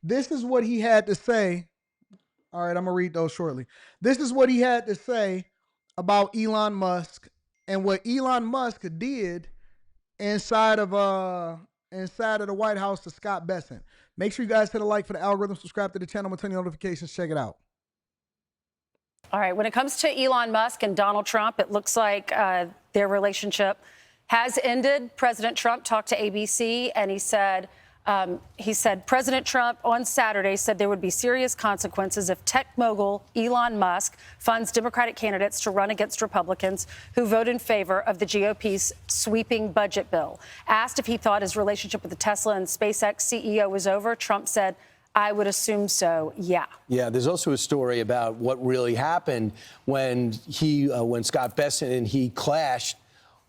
This is what he had to say. All right, I'm going to read those shortly. This is what he had to say about Elon Musk and what Elon Musk did inside of the White House to Scott Bessent. Make sure you guys hit a like for the algorithm, subscribe to the channel, and turn your notifications. Check it out. All right, when it comes to Elon Musk and Donald Trump, it looks like their relationship has ended. President Trump talked to ABC, and he said President Trump on Saturday said there would be serious consequences if tech mogul Elon Musk funds Democratic candidates to run against Republicans who vote in favor of the GOP's sweeping budget bill. Asked if he thought his relationship with the Tesla and SpaceX CEO was over, Trump said, I would assume so, yeah. Yeah, there's also a story about what really happened when when Scott Bessent and he clashed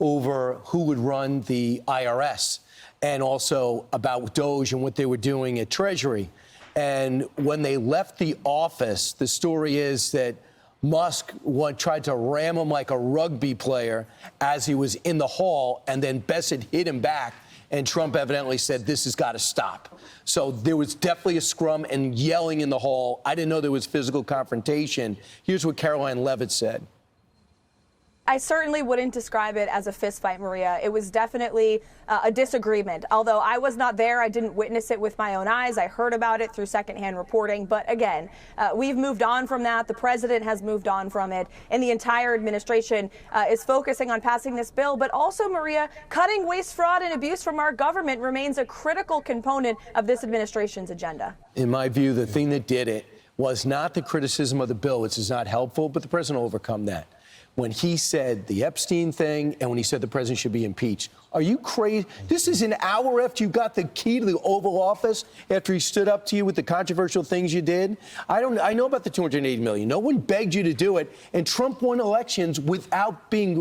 over who would run the IRS, and also about Doge and what they were doing at Treasury. And when they left the office, the story is that Musk tried to ram him like a rugby player as he was in the hall, and then Bessent hit him back. And Trump evidently said, this has got to stop. So there was definitely a scrum and yelling in the hall. I didn't know there was physical confrontation. Here's what Caroline Levitt said. I certainly wouldn't describe it as a fistfight, Maria. It was definitely a disagreement. Although I was not there, I didn't witness it with my own eyes. I heard about it through secondhand reporting. But again, we've moved on from that. The president has moved on from it. And the entire administration is focusing on passing this bill. But also, Maria, cutting waste, fraud, and abuse from our government remains a critical component of this administration's agenda. In my view, the thing that did it was not the criticism of the bill, which is not helpful, but the president overcome that. When he said the Epstein thing and when he said the president should be impeached. Are you crazy? This is an hour after you got the key to the Oval Office, after he stood up to you with the controversial things you did. I know about the $280 million. No one begged you to do it. And Trump won elections without being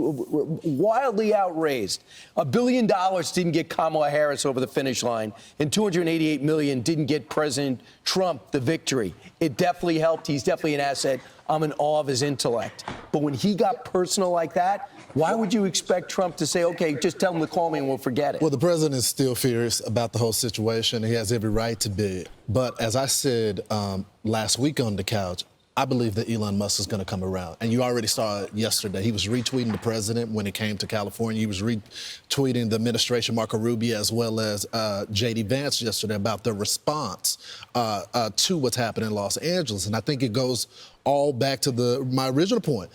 wildly outraised. $1 billion didn't get Kamala Harris over the finish line, and $288 million didn't get President Trump the victory. It definitely helped. He's definitely an asset. I'm in awe of his intellect. But when he got personal like that, why would you expect Trump to say, okay, just tell him to call me and we'll forget it? Well, the president is still furious about the whole situation. He has every right to be. But as I said last week on the couch, I believe that Elon Musk is going to come around. And you already saw it yesterday. He was retweeting the president when it came to California. He was retweeting the administration, Marco Rubio, as well as J.D. Vance yesterday about the response to what's happening in Los Angeles. And I think it goes all back to my original point.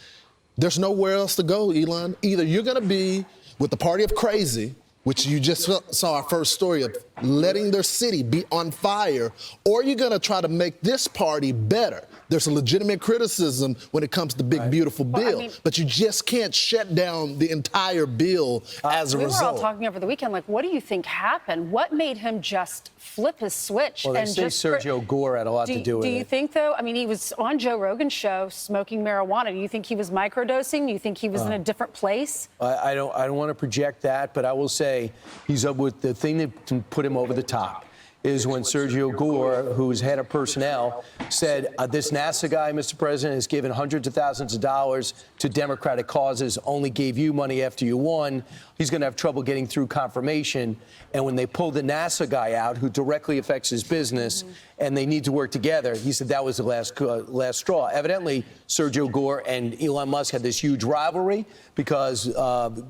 There's nowhere else to go, Elon. Either you're going to be with the party of crazy, which you just saw our first story of letting their city be on fire, or you're going to try to make this party better. There's a legitimate criticism when it comes to big, beautiful bill, but you just can't shut down the entire bill as a result. We were all talking over the weekend, like, what do you think happened? What made him just flip his switch? Well, they say Sergio Gore had a lot to do with it. Do you think, though, I mean, he was on Joe Rogan's show smoking marijuana. Do you think he was microdosing? Do you think he was in a different place? I don't want to project that, but I will say he's up with the thing that put him over the top. Is when Sergio Gore, who's head of personnel, said this NASA guy, Mr. President, has given hundreds of thousands of dollars to Democratic causes, only gave you money after you won. He's going to have trouble getting through confirmation. And when they pulled the NASA guy out, who directly affects his business, and they need to work together, he said that was the last straw. Evidently, Sergio Gore and Elon Musk had this huge rivalry because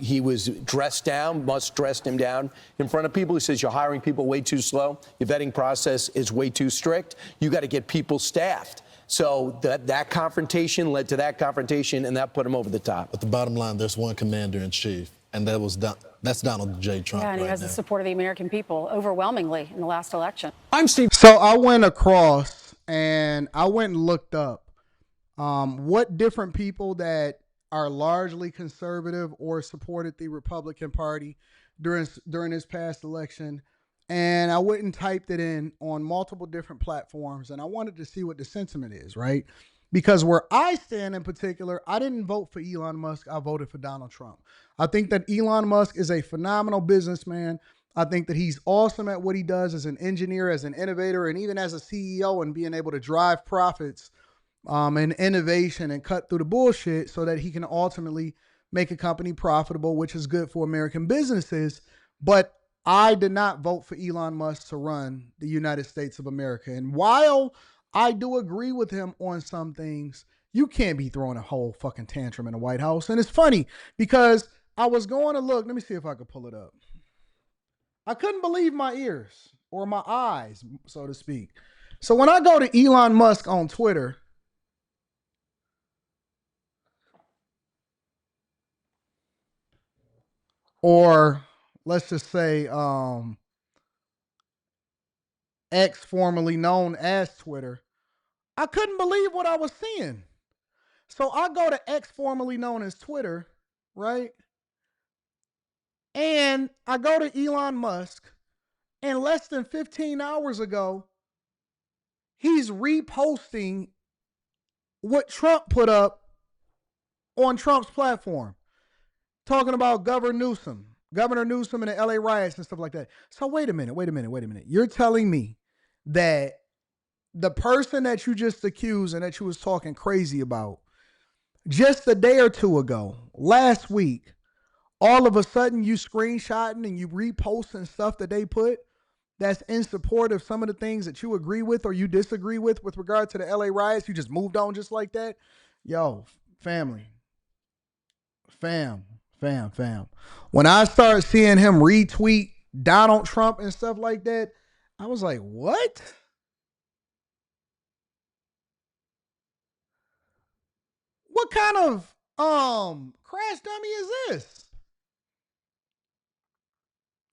he was dressed down. Musk dressed him down in front of people. He says, you're hiring people way too slow. Your vetting process is way too strict. You got to get people staffed. So that confrontation led to that confrontation, and that put him over the top. But the bottom line, there's one commander in chief, and that's Donald J. Trump. Yeah, and he has the support of the American people overwhelmingly in the last election. I'm Steve. So I went across and I went and looked up what different people that are largely conservative or supported the Republican Party during this past election. And I went and typed it in on multiple different platforms, and I wanted to see what the sentiment is, right? Because where I stand in particular, I didn't vote for Elon Musk. I voted for Donald Trump. I think that Elon Musk is a phenomenal businessman. I think that he's awesome at what he does as an engineer, as an innovator, and even as a CEO, and being able to drive profits and innovation and cut through the bullshit so that he can ultimately make a company profitable, which is good for American businesses. But I did not vote for Elon Musk to run the United States of America. And while I do agree with him on some things, you can't be throwing a whole fucking tantrum in the White House. And it's funny because I was going to look. Let me see if I could pull it up. I couldn't believe my ears or my eyes, so to speak. So when I go to Elon Musk on Twitter, or let's just say X, formerly known as Twitter, I couldn't believe what I was seeing. So I go to X, formerly known as Twitter, right? And I go to Elon Musk, and less than 15 hours ago, he's reposting what Trump put up on Trump's platform, talking about Governor Newsom and the LA riots and stuff like that. So wait a minute. You're telling me that the person that you just accused and that you was talking crazy about just a day or two ago, last week, all of a sudden you screenshotting and you reposting stuff that they put that's in support of some of the things that you agree with or you disagree with regard to the LA riots, you just moved on just like that? Yo, family. Fam. When I started seeing him retweet Donald Trump and stuff like that, I was like, what? What kind of crash dummy is this?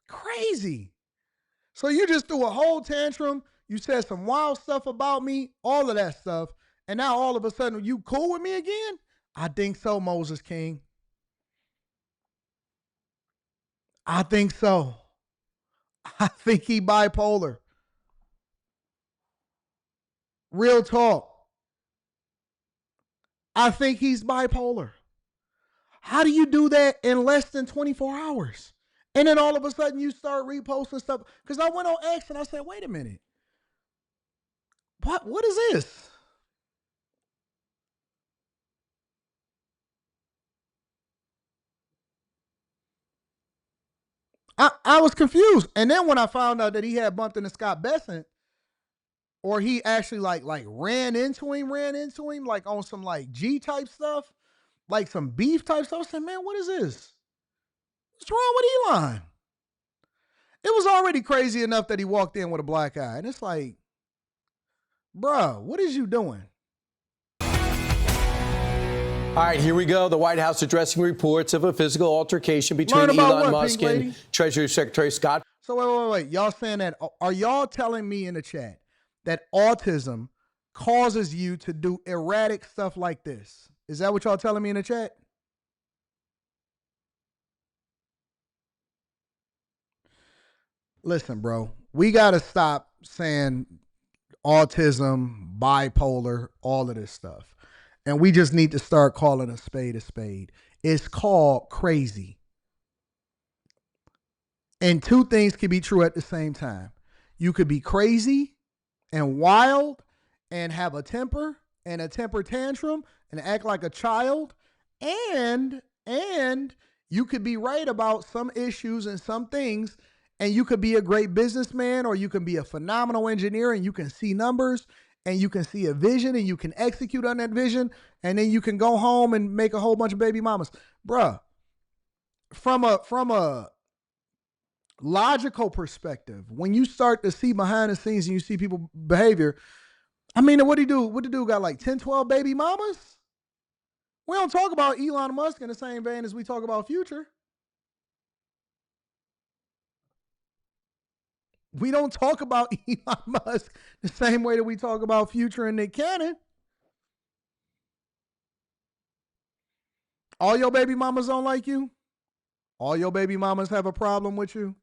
Crazy. So you just threw a whole tantrum. You said some wild stuff about me, all of that stuff. And now all of a sudden you cool with me again? I think so, Moses King. I think so. I think he bipolar. Real talk. I think he's bipolar. How do you do that in less than 24 hours? And then all of a sudden you start reposting stuff. Because I went on X and I said, wait a minute. What is this? I was confused. And then when I found out that he had bumped into Scott Bessent, or he actually like ran into him like on some like G type stuff, like some beef type stuff, I said, man, what is this? What's wrong with Elon? It was already crazy enough that he walked in with a black eye. And it's like, bruh, what is you doing? All right, here we go. The White House addressing reports of a physical altercation between Elon Musk and Treasury Secretary Scott. So wait. Y'all saying that? Are y'all telling me in the chat that autism causes you to do erratic stuff like this? Is that what y'all telling me in the chat? Listen, bro, we got to stop saying autism, bipolar, all of this stuff. And we just need to start calling a spade a spade. It's called crazy. And two things can be true at the same time. You could be crazy and wild and have a temper and a temper tantrum and act like a child. And you could be right about some issues and some things. And you could be a great businessman, or you can be a phenomenal engineer and you can see numbers and you can see a vision and you can execute on that vision. And then you can go home and make a whole bunch of baby mamas. Bruh, from a logical perspective, when you start to see behind the scenes and you see people behavior, I mean, what do you do? What the dude got, like 10, 12 baby mamas? We don't talk about Elon Musk in the same vein as we talk about Future. We don't talk about Elon Musk the same way that we talk about Future and Nick Cannon. All your baby mamas don't like you? All your baby mamas have a problem with you?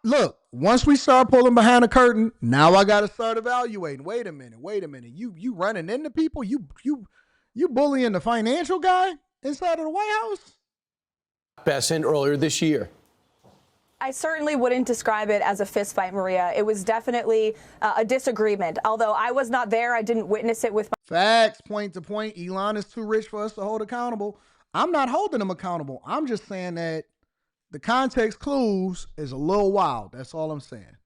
Look, once we start pulling behind the curtain, now I got to start evaluating. Wait a minute. You running into people? You bullying the financial guy inside of the White House? Bessent earlier this year. I certainly wouldn't describe it as a fist fight, Maria. It was definitely a disagreement. Although I was not there, I didn't witness it with my facts, point to point. Elon is too rich for us to hold accountable. I'm not holding him accountable. I'm just saying that The context clues is a little wild. That's all I'm saying.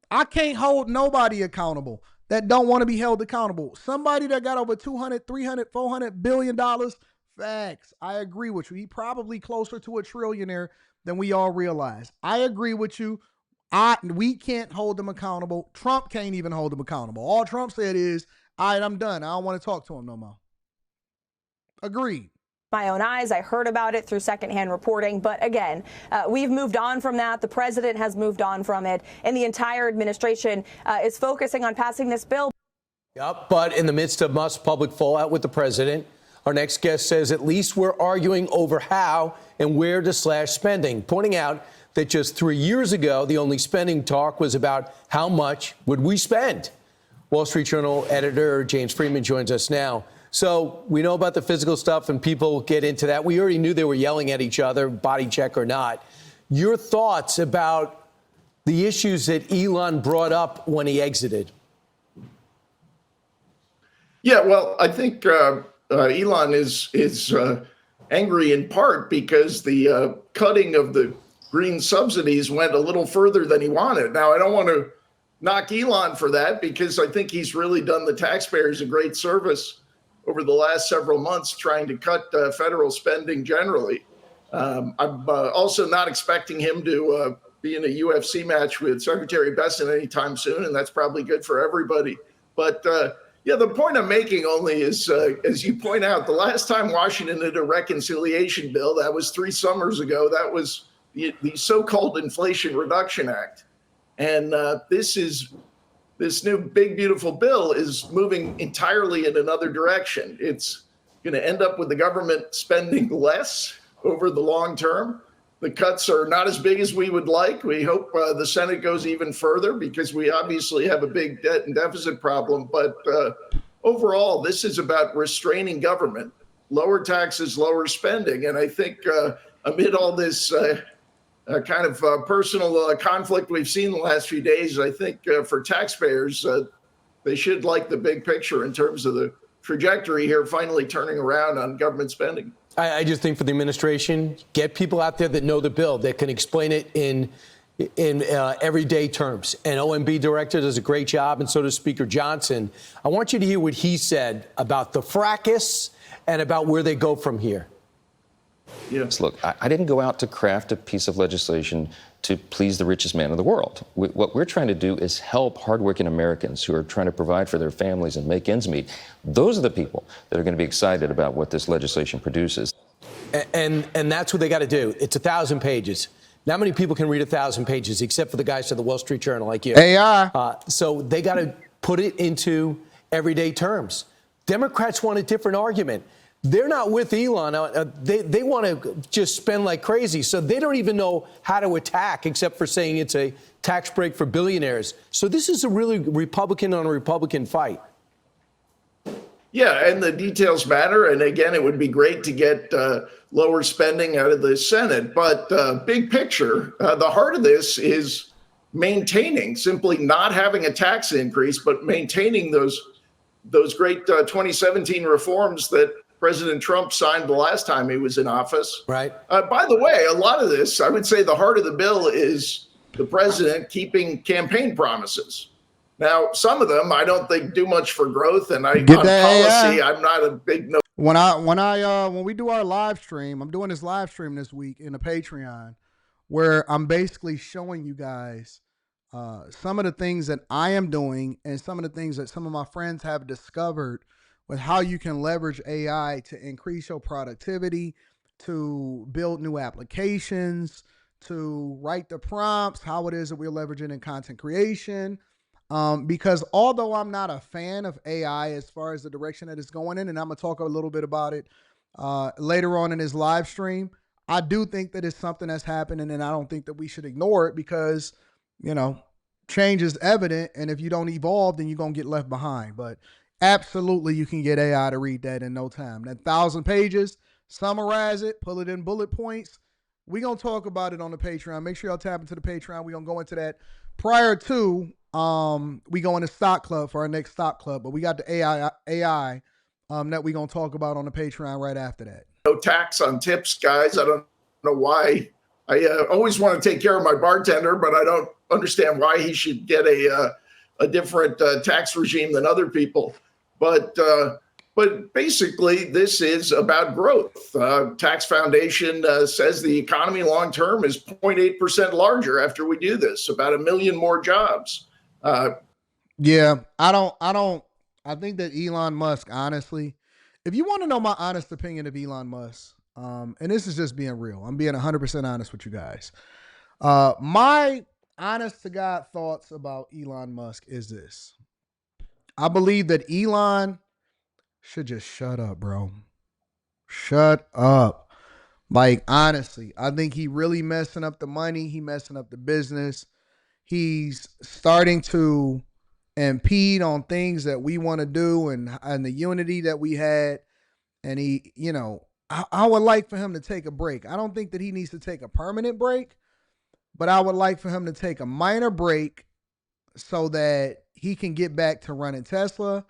I can't hold nobody accountable that don't want to be held accountable. Somebody that got over 200, 300, 400 billion dollars, facts. I agree with you. He probably closer to a trillionaire than we all realize. I agree with you. We can't hold them accountable. Trump can't even hold them accountable. All Trump said is, all right, I'm done. I don't want to talk to him no more. Agreed. My own eyes. I heard about it through secondhand reporting. But again, we've moved on from that. The president has moved on from it. And the entire administration is focusing on passing this bill. Yep, but in the midst of Musk's public fallout with the president, our next guest says at least we're arguing over how and where to slash spending, pointing out that just 3 years ago, the only spending talk was about how much would we spend. Wall Street Journal editor James Freeman joins us now. So we know about the physical stuff and people get into that. We already knew they were yelling at each other, body check or not. Your thoughts about the issues that Elon brought up when he exited? Yeah, well, I think Elon is angry in part because the cutting of the green subsidies went a little further than he wanted. Now, I don't want to knock Elon for that because I think he's really done the taxpayers a great service over the last several months trying to cut federal spending generally. I'm also not expecting him to be in a UFC match with Secretary Bessent anytime soon, and that's probably good for everybody. But yeah, the point I'm making only is, as you point out, the last time Washington did a reconciliation bill, that was 3 summers ago, that was the so-called Inflation Reduction Act. And this new big, beautiful bill is moving entirely in another direction. It's going to end up with the government spending less over the long term. The cuts are not as big as we would like. We hope the Senate goes even further because we obviously have a big debt and deficit problem. But overall, this is about restraining government, lower taxes, lower spending. And I think amid all this kind of personal conflict we've seen the last few days, I think for taxpayers, they should like the big picture in terms of the trajectory here finally turning around on government spending. I just think for the administration, get people out there that know the bill, that can explain it in everyday terms. And OMB director does a great job, and so does Speaker Johnson. I want you to hear what he said about the fracas and about where they go from here. Yes. Look, I didn't go out to craft a piece of legislation to please the richest man in the world. What we're trying to do is help hardworking Americans who are trying to provide for their families and make ends meet. Those are the people that are going to be excited about what this legislation produces. And that's what they got to do. It's 1,000 pages. Not many people can read 1,000 pages, except for the guys at the Wall Street Journal like you. AI. So they got to put it into everyday terms. Democrats want a different argument. They're not with Elon. They want to just spend like crazy. So they don't even know how to attack except for saying it's a tax break for billionaires. So this is a really Republican on a Republican fight. Yeah, and the details matter. And again, it would be great to get lower spending out of the Senate. But big picture, the heart of this is maintaining, simply not having a tax increase, but maintaining those great 2017 reforms that President Trump signed the last time he was in office. Right. By the way, a lot of this, I would say the heart of the bill is the president keeping campaign promises. Now, some of them I don't think do much for growth, and on policy, I'm not a big no. When we do our live stream, I'm doing this live stream this week in a Patreon where I'm basically showing you guys some of the things that I am doing and some of the things that some of my friends have discovered with how you can leverage AI to increase your productivity, to build new applications, to write the prompts, how it is that we're leveraging in content creation. Because although I'm not a fan of AI as far as the direction that it's going in, and I'm going to talk a little bit about it later on in this live stream, I do think that it's something that's happening, and I don't think that we should ignore it because, you know, change is evident, and if you don't evolve, then you're going to get left behind. But absolutely, you can get AI to read that in no time. That 1,000 pages, summarize it, pull it in bullet points. We're going to talk about it on the Patreon. Make sure y'all tap into the Patreon. We're going to go into that prior to we go into Stock Club for our next Stock Club. But we got the AI that we're going to talk about on the Patreon right after that. No tax on tips, guys. I don't know why I always want to take care of my bartender, but I don't understand why he should get a different tax regime than other people. But basically, this is about growth. Tax Foundation says the economy long term is 0.8% larger after we do this, about 1 million more jobs. Yeah, I think that Elon Musk, honestly, if you want to know my honest opinion of Elon Musk, and this is just being real, I'm being 100% honest with you guys. My honest to God thoughts about Elon Musk is this. I believe that Elon should just shut up, bro. Shut up. Like, honestly, I think he really messing up the money. He messing up the business. He's starting to impede on things that we want to do and the unity that we had. And he, I would like for him to take a break. I don't think that he needs to take a permanent break, but I would like for him to take a minor break so that he can get back to running Tesla,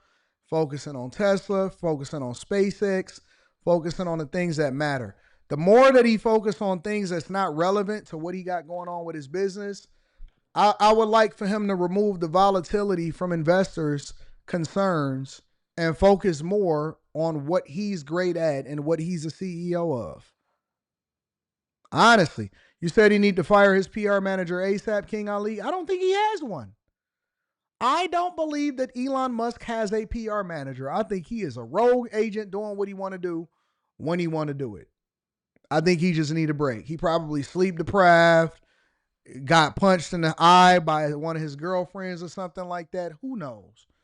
focusing on SpaceX, focusing on the things that matter. The more that he focuses on things that's not relevant to what he got going on with his business, I would like for him to remove the volatility from investors' concerns and focus more on what he's great at and what he's the CEO of. Honestly, you said he need to fire his PR manager ASAP, King Ali. I don't think he has one. I don't believe that Elon Musk has a PR manager. I think he is a rogue agent doing what he want to do when he want to do it. I think he just need a break. He probably sleep deprived, got punched in the eye by one of his girlfriends or something like that. Who knows?